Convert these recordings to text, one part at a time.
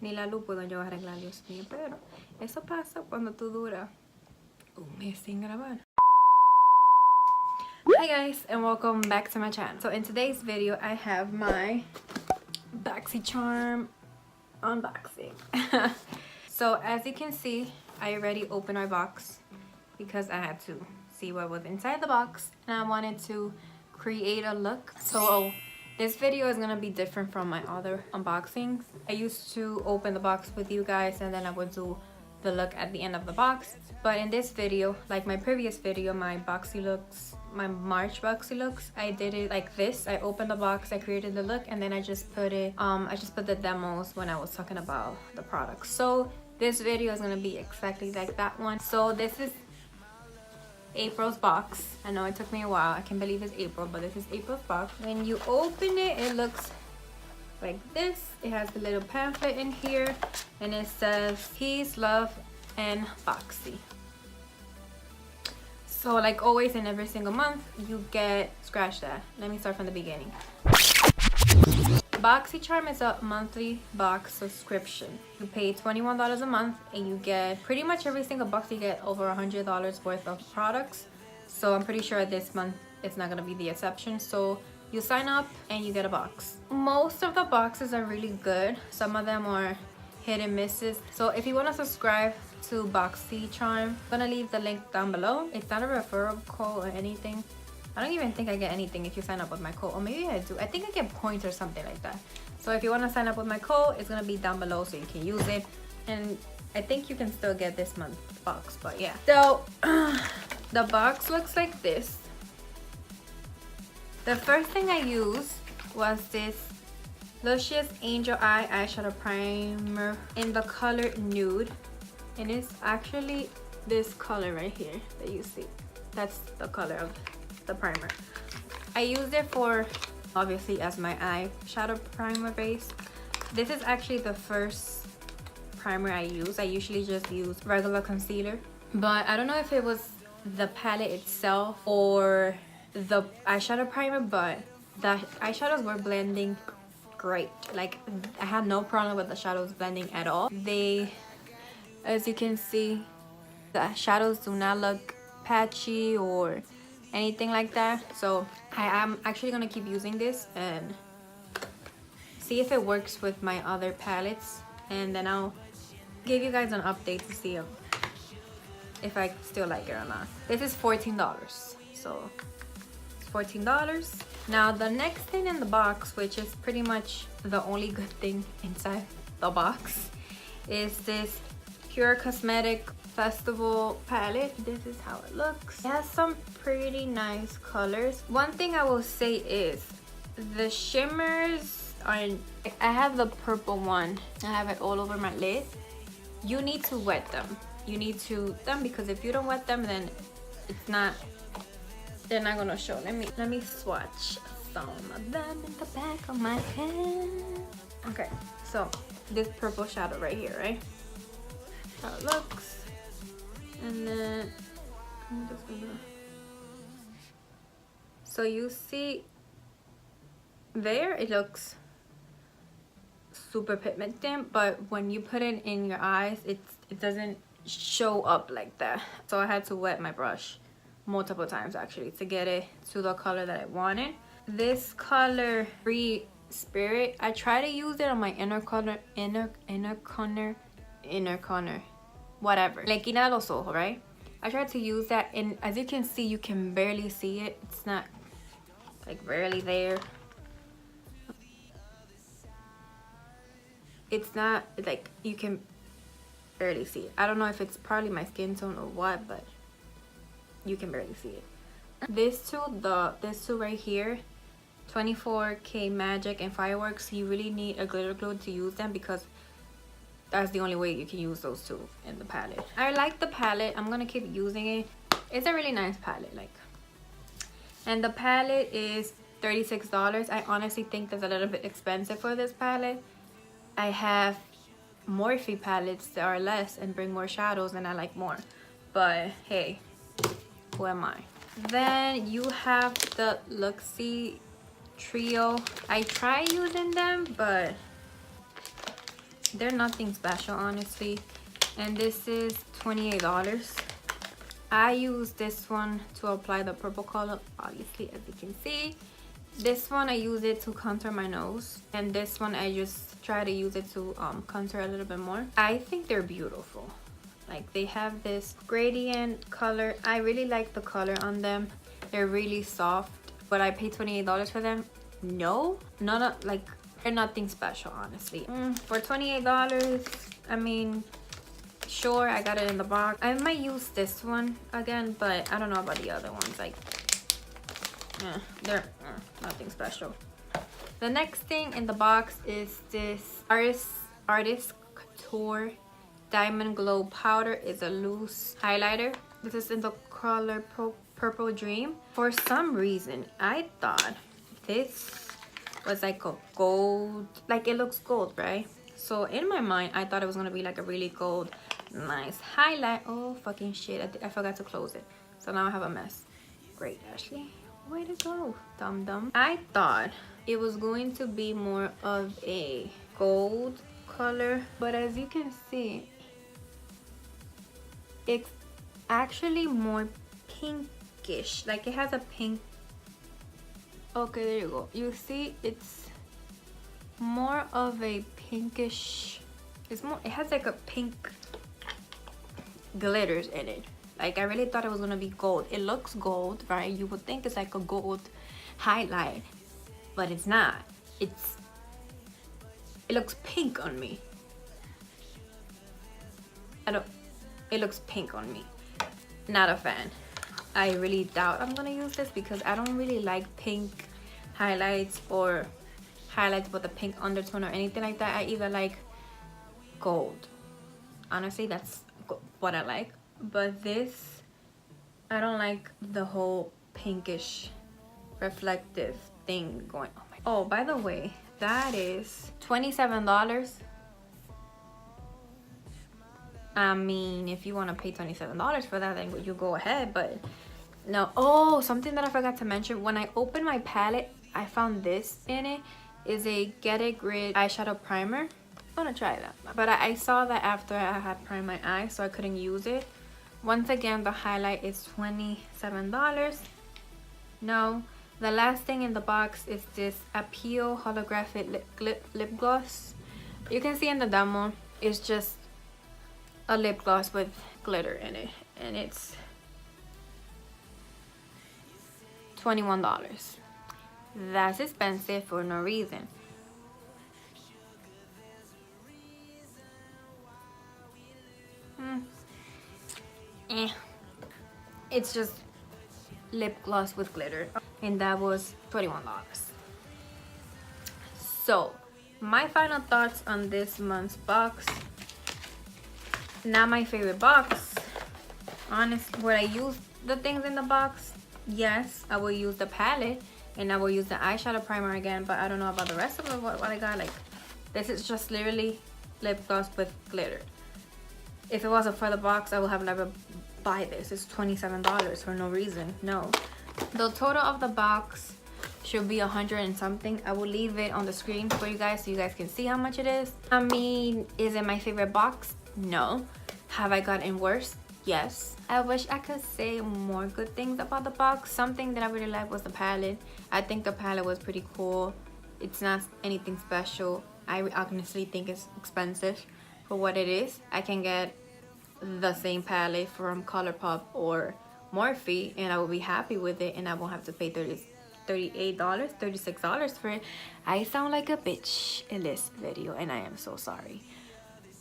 Ni la luz puedo yo arreglar, Dios mío. Pero eso pasa cuando tú duras un mes sin grabar. Hi guys, and welcome back to my channel. So in today's video, I have my BoxyCharm unboxing. So as you can see, I already opened my box because I had to see what was inside the box, and I wanted to create a look. So this video is gonna be different from my other unboxings. I used to open the box with you guys and then I would do the look at the end of the box. But in this video, like my previous video, my BoxyLuxe, my March BoxyLuxe, I did it like this. I opened the box, I created the look, and then I just put it, I just put the demos when I was talking about the products. So this video is gonna be exactly like that one. So this is April's box. I know it took me a while. I can't believe it's April, but this is April's box. When you open it, it looks like this. It has a little pamphlet in here and it says peace, love, and Boxy. So like always in every single month, you get, scratch that. Let me start from the beginning. BoxyCharm is a monthly box subscription. You pay $21 a month and you get pretty much every single box. You get over $100 worth of products. So I'm pretty sure this month it's not gonna be the exception. So you sign up and you get a box. Most of the boxes are really good. Some of them are hit and misses. So if you want to subscribe to BoxyCharm, I'm gonna leave the link down below. It's not a referral code or anything. I don't even think I get anything if you sign up with my code, or maybe I do. I think I get points or something like that. So if you want to sign up with my code, it's gonna be down below so you can use it. And I think you can still get this month's box, but yeah. So the box looks like this. The first thing I used was this Lucious Angel Eye eyeshadow primer in the color Nude, and it's actually this color right here that you see. That's the color of the primer. I used it for obviously as my eyeshadow primer base. This is actually the first primer I use. I usually just use regular concealer, but I don't know if it was the palette itself or the eyeshadow primer, but the eyeshadows were blending great. Like I had no problem with the shadows blending at all. They, as you can see, the shadows do not look patchy or anything like that. So I am actually gonna keep using this and see if it works with my other palettes, and then I'll give you guys an update to see if I still like it or not. This is $14, so it's $14. Now the next thing in the box, which is pretty much the only good thing inside the box, is this Pure Cosmetic Festival palette. This is how it looks. It has some pretty nice colors. One thing I will say is the shimmers are, I have the purple one. I have it all over my lid. You need to wet them. You need to them because if you don't wet them, then it's not, they're not gonna show. Let me swatch some of them in the back of my head. Okay, so this purple shadow right here, right? How it looks. And then I'm just gonna, so you see there it looks super pigmented, but when you put it in your eyes, it doesn't show up like that. So I had to wet my brush multiple times actually to get it to the color that I wanted. This color Free Spirit, I try to use it on my inner corner, whatever, la esquina de los ojos, right? I tried to use that, and as you can see, you can barely see it. It's not like barely there. It's not like, you can barely see it. I don't know if it's probably my skin tone or what, but you can barely see it. This two right here, 24K Magic and Fireworks, you really need a glitter glue to use them because that's the only way you can use those two in the palette. I like the palette. I'm gonna keep using it. It's a really nice palette, like, and the palette is $36. I honestly think that's a little bit expensive for this palette. I have Morphe palettes that are less and bring more shadows and I like more, but hey, who am I? Then you have the Luxie trio. I try using them, but They're nothing special, honestly. And this is $28. I use this one to apply the purple color, obviously, as you can see. This one I use it to contour my nose, and this one I just try to use it to contour a little bit more. I think they're beautiful. Like, they have this gradient color. I really like the color on them. They're really soft. But I paid $28 for them? No, not like, they're nothing special, honestly. For $28, I mean, sure, I got it in the box. I might use this one again, but I don't know about the other ones. Like, they're nothing special. The next thing in the box is this Artist Couture Diamond Glow Powder. Is a loose highlighter. This is in the color Purple Dream. For some reason, I thought this was like a gold, like it looks gold, right? So in my mind, I thought it was gonna be like a really gold, nice highlight. Oh, fucking shit, I forgot to close it. So now I have a mess. Great, Ashley. Way to go, dum-dum. I thought it was going to be more of a gold color, but as you can see, it's actually more pinkish. Like, it has a pink. Okay, there you go. You see, it's more of a pinkish. It's more, it has like a pink glitters in it. Like, I really thought it was gonna be gold. It looks gold, right? You would think it's like a gold highlight, but it's not. It looks pink on me. It looks pink on me. Not a fan. I really doubt I'm gonna use this because I don't really like pink highlights or highlights with a pink undertone or anything like that. I either like gold. Honestly, that's what I like. But this, I don't like the whole pinkish reflective thing going on. Oh, by the way, that is $27. I mean, if you want to pay $27 for that, then you go ahead, but no. Oh, something that I forgot to mention. When I opened my palette, I found this in it. Is a Get It Grid eyeshadow primer. I'm gonna try that. But I saw that after I had primed my eyes, so I couldn't use it. Once again, the highlight is $27. No, the last thing in the box is this Appeal Holographic lip gloss. You can see in the demo, it's just a lip gloss with glitter in it, and it's $21. That's expensive for no reason. It's just lip gloss with glitter, and that was $21. So my final thoughts on this month's box. Not my favorite box. Honestly, would I use the things in the box? Yes, I will use the palette and I will use the eyeshadow primer again, but I don't know about the rest of what I got. Like, this is just literally lip gloss with glitter. If it wasn't for the box, I would have never buy this. It's $27 for no reason. No. The total of the box should be 100 and something. I will leave it on the screen for you guys so you guys can see how much it is. I mean, is it my favorite box? No. Have I gotten worse? Yes. I wish I could say more good things about the box. Something that I really liked was the palette. I think the palette was pretty cool. It's not anything special. I honestly think it's expensive for what it is. I can get the same palette from ColourPop or Morphe and I will be happy with it, and I won't have to pay $38, $36 for it. I sound like a bitch in this video and I am so sorry.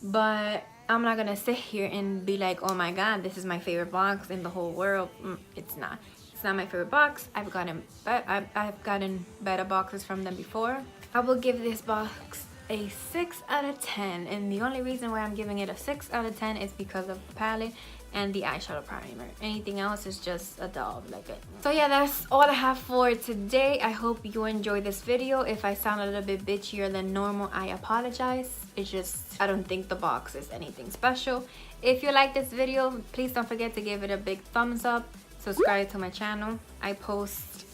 But I'm not gonna sit here and be like, oh my god, this is my favorite box in the whole world. It's not. It's not my favorite box. I've gotten better boxes from them before. I will give this box a 6 out of 10, and the only reason why I'm giving it a 6 out of 10 is because of the palette and the eyeshadow primer. Anything else is just a dog, like it. So yeah, that's all I have for today. I hope you enjoyed this video. If I sound a little bit bitchier than normal, I apologize. It's just, I don't think the box is anything special. If you like this video, please don't forget to give it a big thumbs up. Subscribe to my channel. I post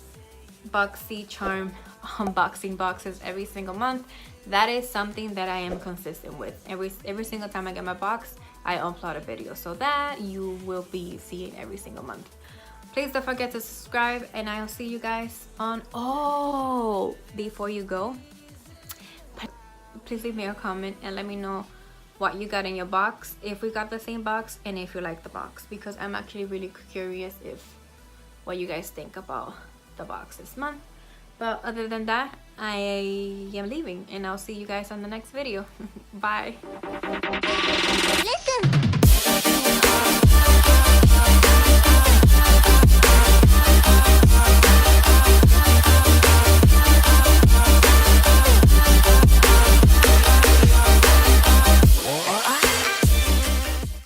BoxyCharm unboxing boxes every single month. that is something that I am consistent with. Every single time I get my box, I upload a video, so that you will be seeing every single month. Please don't forget to subscribe, and I'll see you guys on, oh, before you go, please leave me a comment and let me know what you got in your box, if we got the same box, and if you like the box, because I'm actually really curious if what you guys think about the box this month. But other than that, I am leaving, and I'll see you guys on the next video. Bye. Listen.